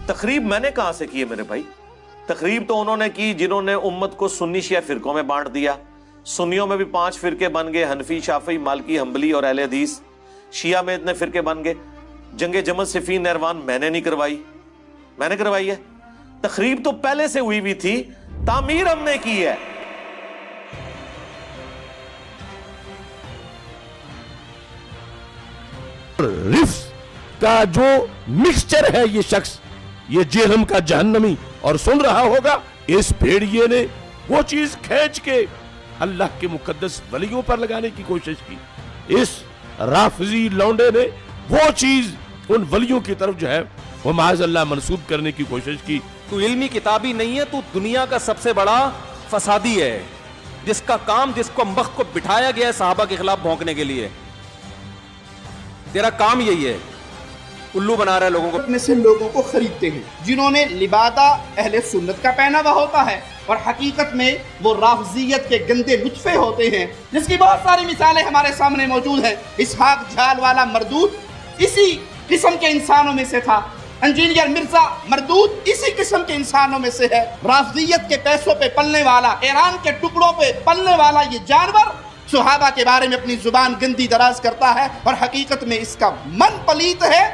تخریب میں نے کہاں سے کی ہے میرے بھائی؟ تخریب تو انہوں نے کی جنہوں نے امت کو سنی شیعہ فرقوں میں بانٹ دیا. سنیوں میں بھی 5 فرقے بن گئے، حنفی، شافعی، مالکی، حنبلی اور اہل حدیث. شیعہ میں اتنے فرقے بن گئے. جنگ جمل، صفین، نہروان میں نے نہیں کروائی، میں نے کروائی ہے. تخریب تو پہلے سے ہوئی تھی، تعمیر ہم نے کی ہے. رفس کا جو مکسچر ہے یہ شخص، یہ جہنم کا جہنمی، اور سن رہا ہوگا اس بھیڑیے نے وہ چیز کھینچ کے اللہ کے مقدس ولیوں پر لگانے کی کوشش کی. اس رافضی لونڈے نے وہ چیز ان ولیوں کی طرف جو ہے وہ معاذ اللہ منسوب کرنے کی کوشش کی. تو علمی کتابی نہیں ہے، تو دنیا کا سب سے بڑا فسادی ہے، جس کا کام، جس کو وقت کو بٹھایا گیا ہے صحابہ کے خلاف بھونکنے کے لیے. تیرا کام یہی ہے، الو بنا رہا ہے لوگوں کو. میں سے لوگوں کو خریدتے ہیں جنہوں نے لبادہ اہل سنت کا پہنا ہوا ہوتا ہے، اور حقیقت میں وہ رافضیت کے گندے لطفے ہوتے ہیں، جس کی بہت ساری مثالیں ہمارے سامنے موجود ہیں. اسحاق جھال والا مردود اسی قسم کے انسانوں میں سے تھا. انجینئر مرزا مردود اسی قسم کے انسانوں میں سے ہے. رافضیت کے پیسوں پہ پلنے والا، ایران کے ٹکڑوں پہ پلنے والا یہ جانور صحابہ کے بارے میں اپنی زبان گندی دراز کرتا ہے، اور حقیقت میں اس کا من پلیت ہے،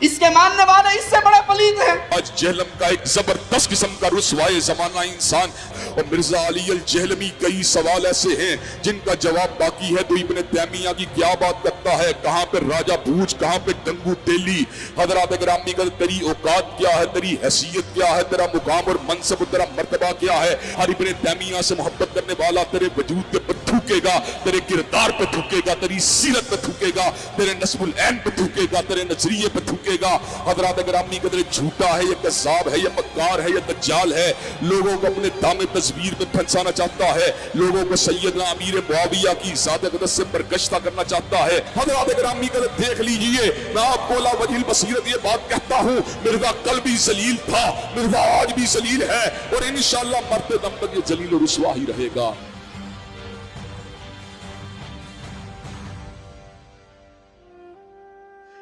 اس کے ماننے والے اس سے بڑے پلیت ہیں. آج جہلم کا ایک زبردست قسم کا رسوائے زمانہ انسان، اور مرزا علی الجہلمی کئی سوال ایسے ہیں جن کا جواب باقی ہے. تو ابن تیمیہ کی کیا بات کرتا ہے، کہاں پہ راجہ بھوج، کہاں پہ ڈنگو تیلی. حضرات گرامی کا تیری اوقات کیا ہے، تیری حیثیت کیا ہے، تیرا مقام اور منصب اور تیرا مرتبہ کیا ہے. ہر ابن تیمیہ سے محبت کرنے والا تیرے وجود پہ تھوکے گا، تیرے کردار پہ تھوکے گا، تیری سیرت پہ تھوکے گا، تیرے نسب العین پہ تھوکے گا، تیرے نظریے پہ تھوکے گا. حضرات گرامی قدر جھوٹا ہے، یہ کذاب ہے، یہ مکار ہے، یہ دجال ہے. لوگوں کو اپنے دام تصویر میں پھنسانا چاہتا ہے، لوگوں کو سیدنا امیر معاویہ کی ذات اقدس سے برگشتہ کرنا چاہتا ہے. حضرات گرامی قدر دیکھ لیجئے، میں آپ کو لا وجہ البصیرت یہ بات کہتا ہوں، مرزا کل بھی ذلیل تھا، مرزا آج بھی ذلیل ہے، اور انشاءاللہ مرتے دم تک یہ ذلیل و رسوا ہی رہے گا.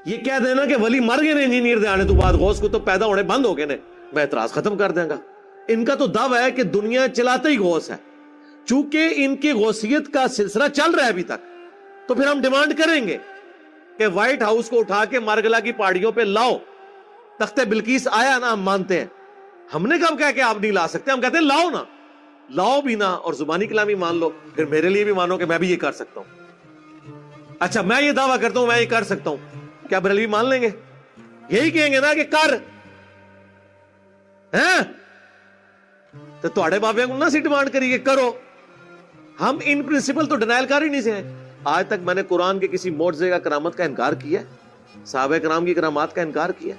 یہ کہہ دینا کہ ولی مر گئے نے انجینئر دے آنے تو بعد غوث کو تو پیدا ہونے بند ہو گئے نے، میں اعتراض ختم کر دیں گا. ان کا تو دعویٰ ہے کہ دنیا چلاتا ہی غوث ہے. چونکہ ان کی غوثیت کا سلسلہ چل رہا ہے ابھی تک، تو پھر ہم ڈیمانڈ کریں گے کہ وائٹ ہاؤس کو اٹھا کے مارگلا کی پہاڑیوں پہ لاؤ. تخت بلقیس آیا نا، ہم مانتے ہیں. ہم نے کب کہا کہ آپ نہیں لا سکتے؟ ہم کہتے ہیں لاؤ نا، لاؤ بھی نا، اور زبانی کلامی مان لو، پھر میرے لیے بھی مانو کہ میں بھی یہ کر سکتا ہوں. اچھا، میں یہ دعویٰ کرتا ہوں میں یہ کر سکتا ہوں، کیا بریلوی مان لیں گے؟ یہی کہیں گے نا کہ کر تو تھوڑے بابے کو نہ سی ڈیمانڈ کریے کرو. ہم ان پرنسپل تو ڈینائل کر ہی نہیں سے ہیں. آج تک میں نے قرآن کے کسی معجزے کا کرامت کا انکار کیا، صحابہ کرام کی کرامات کا انکار کیا.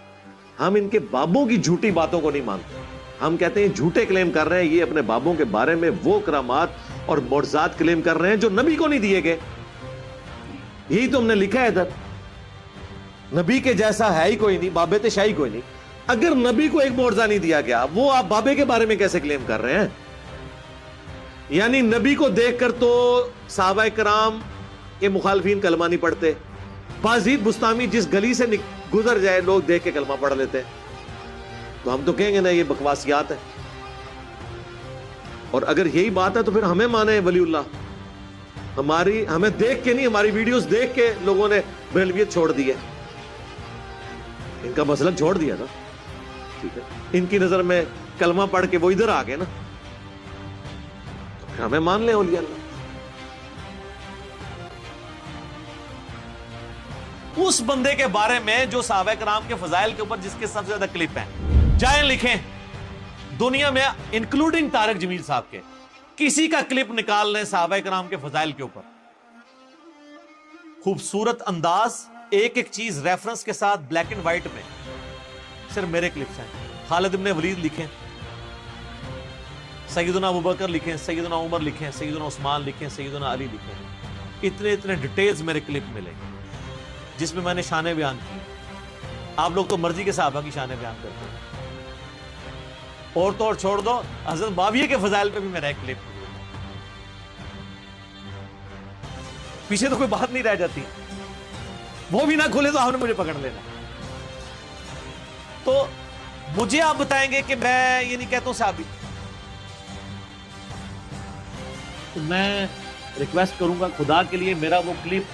ہم ان کے بابوں کی جھوٹی باتوں کو نہیں مانتے. ہم کہتے ہیں جھوٹے کلیم کر رہے ہیں، یہ اپنے بابوں کے بارے میں وہ کرامات اور معجزات کلیم کر رہے ہیں جو نبی کو نہیں دیے گئے. یہی تو ہم نے لکھا ہے ادھر. نبی کے جیسا ہے ہی کوئی نہیں، بابے تے شاہی کوئی نہیں. اگر نبی کو ایک معجزہ نہیں دیا گیا، وہ آپ بابے کے بارے میں کیسے کلیم کر رہے ہیں؟ یعنی نبی کو دیکھ کر تو صحابہ کرام کے مخالفین کلمہ نہیں پڑھتے. بازید بستامی جس گلی سے گزر جائے لوگ دیکھ کے کلمہ پڑھ لیتے ہیں. تو ہم تو کہیں گے نا یہ بکواسیات ہے. اور اگر یہی بات ہے تو پھر ہمیں مانے ولی اللہ. ہمیں دیکھ کے نہیں، ہماری ویڈیوز دیکھ کے لوگوں نے بریلویت چھوڑ دی ہے. ان کا مسلک چھوڑ دیا نا، ٹھیک ہے. ان کی نظر میں کلمہ پڑھ کے وہ ادھر آ گئے نا، تو پھر ہمیں مان لیں اولیاء اللہ. اس بندے کے بارے میں جو صحابہ کرام کے فضائل کے اوپر جس کے سب سے زیادہ کلپ ہیں، جائیں لکھیں دنیا میں انکلوڈنگ طارق جمیل صاحب کے، کسی کا کلپ نکال لیں صحابہ کرام کے فضائل کے اوپر. خوبصورت انداز، ایک ایک چیز ریفرنس کے ساتھ، بلیک اینڈ وائٹ میں. صرف میرے کلپس ہیں. خالد ابن ولید لکھیں، سیدنا ابوبکر لکھیں، سیدنا عمر لکھیں، سیدنا عثمان لکھیں، سیدنا علی لکھیں. اتنے ڈیٹیلز میرے کلپ ملے جس میں میں نے شان بیان کی. آپ لوگ تو مرضی کے صحابہ کی شان بیان کرتے ہیں. اور تو اور چھوڑ دو، حضرت معاویہ کے فضائل پہ بھی میرا ایک کلپ. پیچھے تو کوئی بات نہیں رہ جاتی. وہ بھی نہ کھولے تو ہم نے مجھے پکڑ لینا. تو मुझे आप बताएंगे कि मैं ये नहीं कहता हूं साहबी। तो मैं रिक्वेस्ट करूंगा खुदा के लिए, मेरा वो क्लिप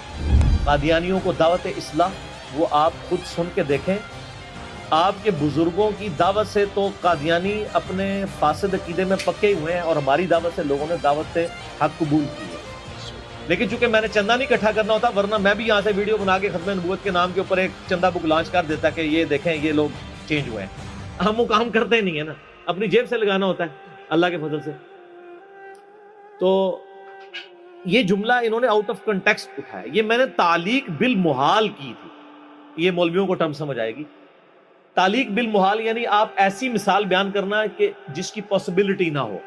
कादियानियों को दावत इस्लाह वो आप खुद सुन के देखें। आपके बुजुर्गों की दावत से तो कादियानी अपने फासिद अकीदे में पक्के हुए हैं, और हमारी दावत से लोगों ने दावत हक कबूल की है। लेकिन चूंकि मैंने चंदा नहीं इकट्ठा करना होता, वरना मैं भी यहाँ से वीडियो बना के खत्म नबूवत के नाम के ऊपर एक चंदा बुक लॉन्च कर देता कि ये देखें ये लोग चेंज हुए हैं। हम वो काम करते नहीं है ना, अपनी जेब से लगाना होता है अल्लाह के फजल से। तो ये जुमला इन्होंने आउट ऑफ कंटेक्स्ट उठाया, ये मैंने तालीक बिल मुहाल की थी। ये मौलवियों को टर्म समझ आएगी। तालीक बिल मुहाल यानी आप ऐसी मिसाल बयान करना कि जिसकी पॉसिबिलिटी ना हो।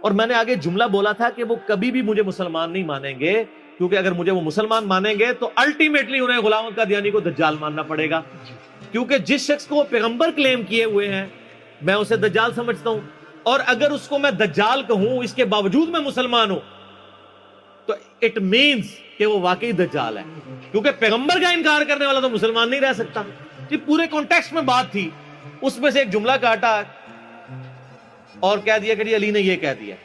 और मैंने आगे जुमला बोला था कि वो कभी भी मुझे मुसलमान नहीं मानेंगे, क्योंकि अगर मुझे वो मुसलमान मानेंगे तो अल्टीमेटली उन्हें गुलाम कादियानी को दज्जाल मानना पड़ेगा। क्योंकि जिस शख्स को वो पैगंबर क्लेम किए हुए हैं मैं उसे दज्जाल समझता हूं, और अगर उसको मैं दज्जाल कहूं इसके बावजूद मैं मुसलमान हूं तो इट मींस कि वो वाकई दज्जाल है, क्योंकि पैगंबर का इनकार करने वाला तो मुसलमान नहीं रह सकता। ये पूरे कॉन्टेक्स्ट में बात थी, उसमें से एक जुमला काटा और कह दिया कि अली ने ये कह दिया।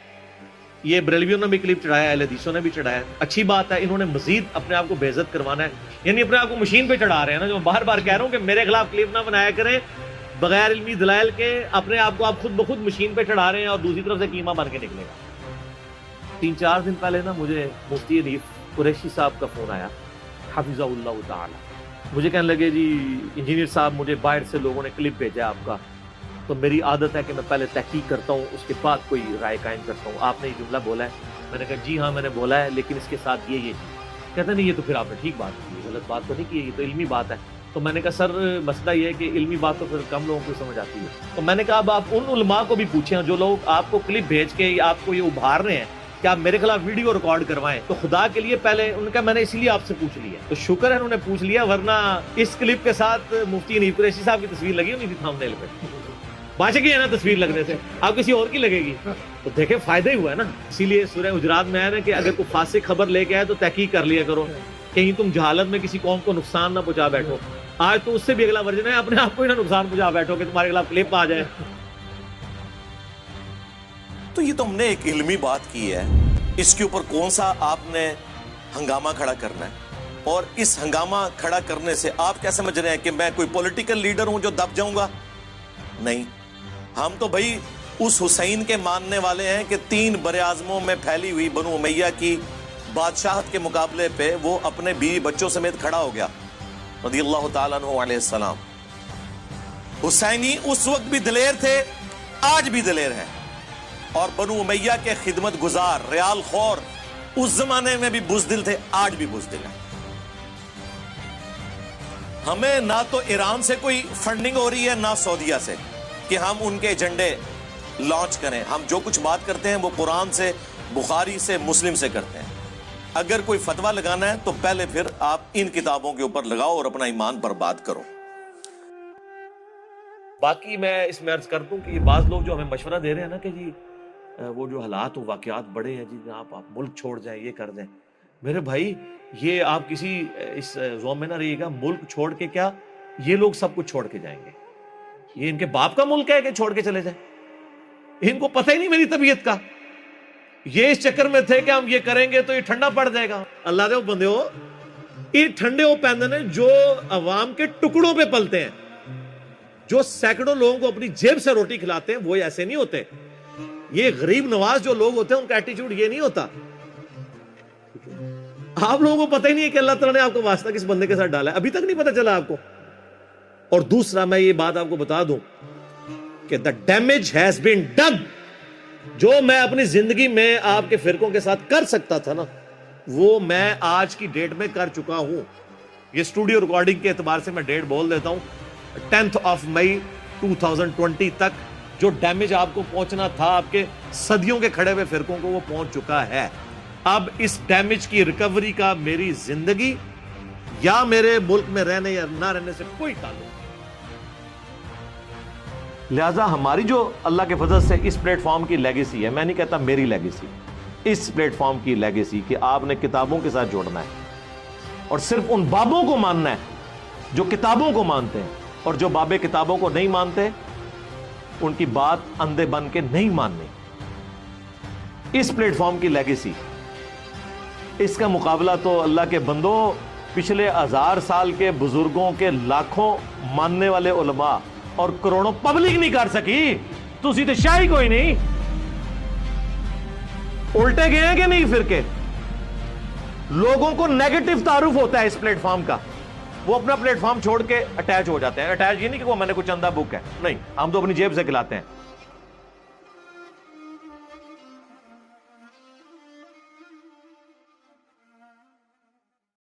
ये बरेलवियों ने भी क्लिप चढ़ाया, अहले हदीसों ने भी चढ़ाया। अच्छी बात है, इन्होंने मजीद अपने आप को बेइज्जत करवाना है, यानी अपने आप को मशीन पे चढ़ा रहे हैं ना। जो बार बार कह रहा हूं कि मेरे खिलाफ क्लिप ना बनाया करें बगैर इल्मी दलाइल के, अपने आप को आप खुद ब खुद मशीन पे चढ़ा रहे हैं और दूसरी तरफ से कीमा बन के निकलेगा। 3-4 दिन पहले ना मुझे मुफ्ती हनीफ कुरैशी साहब का फोन आया, हफिज़हुल्लाह ताला। मुझे कहने लगे जी इंजीनियर साहब मुझे बाहर से लोगों ने क्लिप भेजा आपका, तो मेरी आदत है कि मैं पहले तहकीक करता हूँ उसके बाद कोई राय कायम करता हूँ। आपने ये जुमला बोला है। मैंने कहा जी हाँ मैंने बोला है, लेकिन इसके साथ ये चीज़। कहते नहीं ये तो फिर आपने ठीक बात की, गलत बात तो नहीं की, ये तो इल्मी बात है। तो मैंने कहा सर मसला ये है कि इल्मी बात तो फिर कम लोगों को समझ आती है। तो मैंने कहा अब आप उन उलमा को भी पूछें जो लोग आपको क्लिप भेज के आपको ये उभार रहे हैं कि आप मेरे खिलाफ वीडियो रिकॉर्ड करवाएं, तो खुदा के लिए पहले उनका मैंने इसीलिए आपसे पूछ लिया। तो शुक्र है उन्होंने पूछ लिया, वरना इस क्लिप के साथ मुफ्ती हनीफ कुरैशी साहब की तस्वीर लगी होनी थी थंबनेल पे। बादशाह की है ना तस्वीर लगने से, आप किसी और की लगेगी तो देखे फायदा ही हुआ है ना। इसीलिए सूरह हुजरात में है ना कि अगर कोई फासिक खबर लेके आए तो तहकीक कर लिया करो, कहीं तुम जहालत में किसी कौम को नुकसान ना पहुंचा बैठो। आज तो उससे भी अगला वर्जन है, अपने आप को ही ना नुकसान पहुंचा बैठो कि तुम्हारे खिलाफ क्लिप आ जाए। तो ये तो हमने एक इल्मी बात की है, इसके ऊपर कौन सा आपने हंगामा खड़ा करना है? और इस हंगामा खड़ा करने से आप क्या समझ रहे हैं कि मैं कोई पॉलिटिकल लीडर हूं जो दब जाऊंगा? नहीं, हम तो भाई उस हुसैन के मानने वाले हैं कि 3 बरे-आज़मों में फैली हुई बनु उमैया की बादशाहत के मुकाबले पे वो अपने बीवी बच्चों समेत खड़ा हो गया रज़ियल्लाहु ताला अन्हु अलैहि सलाम। हुसैनी उस वक्त भी दिलेर थे, आज भी दिलेर हैं, और बनु उमैया के खिदमत गुजार रियाल खौर उस जमाने में भी बुज़दिल थे, आज भी बुज़दिल हैं। हमें ना तो ईरान से कोई फंडिंग हो रही है ना सऊदीया से कि हम उनके एजेंडे लॉन्च करें। हम जो कुछ बात करते हैं वो कुरान से, बुखारी से, मुस्लिम से करते हैं। अगर कोई फतवा लगाना है तो पहले फिर आप इन किताबों के ऊपर लगाओ और अपना ईमान बर्बाद करो। बाकी मैं इसमें अर्ज कर दूं कि बाज़ लोग जो हमें मशवरा दे रहे हैं ना कि जी वो जो हालात हो वाक़यात बड़े हैं जी, आप मुल्क छोड़ जाएं, ये कर दें। मेरे भाई ये आप किसी इस ज़ोन में ना रहिएगा, मुल्क छोड़ के क्या ये लोग सब कुछ छोड़ के जाएंगे। ये इनके बाप का मुल्क है कि छोड़ के चले जाएं? इनको पता ही नहीं मेरी तबीयत का। ये इस चक्कर में थे कि हम ये करेंगे तो ये ठंडा पड़ जाएगा। अल्लाह दे बंदे हो, ये ठंडे हो पैंदे ने जो अवाम के टुकड़ों पे पलते हैं, जो सैकड़ों लोगों को अपनी जेब से रोटी खिलाते हैं, वो ऐसे नहीं होते। ये गरीब नवाज जो लोग होते हैं उनका एटीट्यूड ये नहीं होता। आप लोगों को पता ही नहीं है कि अल्लाह ताला ने आपको वास्ता किस बंदे के साथ डाला है, अभी तक नहीं पता चला आपको। और दूसरा मैं ये बात आपको बता दूं कि the damage has been done. जो मैं अपनी जिंदगी में आपके फिरकों के साथ कर सकता था ना, वो मैं आज की डेट में कर चुका हूं। ये स्टूडियो रिकॉर्डिंग के एतबार से मैं डेट बोल देता हूं, 10 मई 2020 तक जो डैमेज आपको पहुंचना था आपके सदियों के खड़े हुए फिरकों को, वो पहुंच चुका है। अब इस डैमेज की रिकवरी का मेरी जिंदगी या मेरे मुल्क में रहने या ना रहने से कोई ताल्लुक। लिहाजा हमारी जो अल्लाह के फजल से इस प्लेटफॉर्म की लेगेसी है, मैं नहीं कहता मेरी लेगेसी, इस प्लेटफॉर्म की लेगेसी कि आपने किताबों के साथ जोड़ना है और सिर्फ उन बाबों को मानना है जो किताबों को मानते हैं, اور جو باب کتابوں کو نہیں مانتے ان کی بات اندھے بن کے نہیں ماننی. اس پلیٹ فارم کی لیگیسی, اس کا مقابلہ تو اللہ کے بندوں پچھلے 1000 سال کے بزرگوں کے لاکھوں ماننے والے علماء اور کروڑوں پبلک نہیں کر سکی. تسی تو شاہی کوئی نہیں. الٹے گئے ہیں کہ نہیں فرقے؟ لوگوں کو نیگیٹو تعارف ہوتا ہے اس پلیٹ فارم کا, وہ اپنا پلیٹ فارم چھوڑ کے اٹیچ ہو جاتے ہیں. اٹیچ یہ نہیں کہ وہ میں نے کچھ چندہ بک ہے, نہیں, ہم تو اپنی جیب سے کھلاتے ہیں.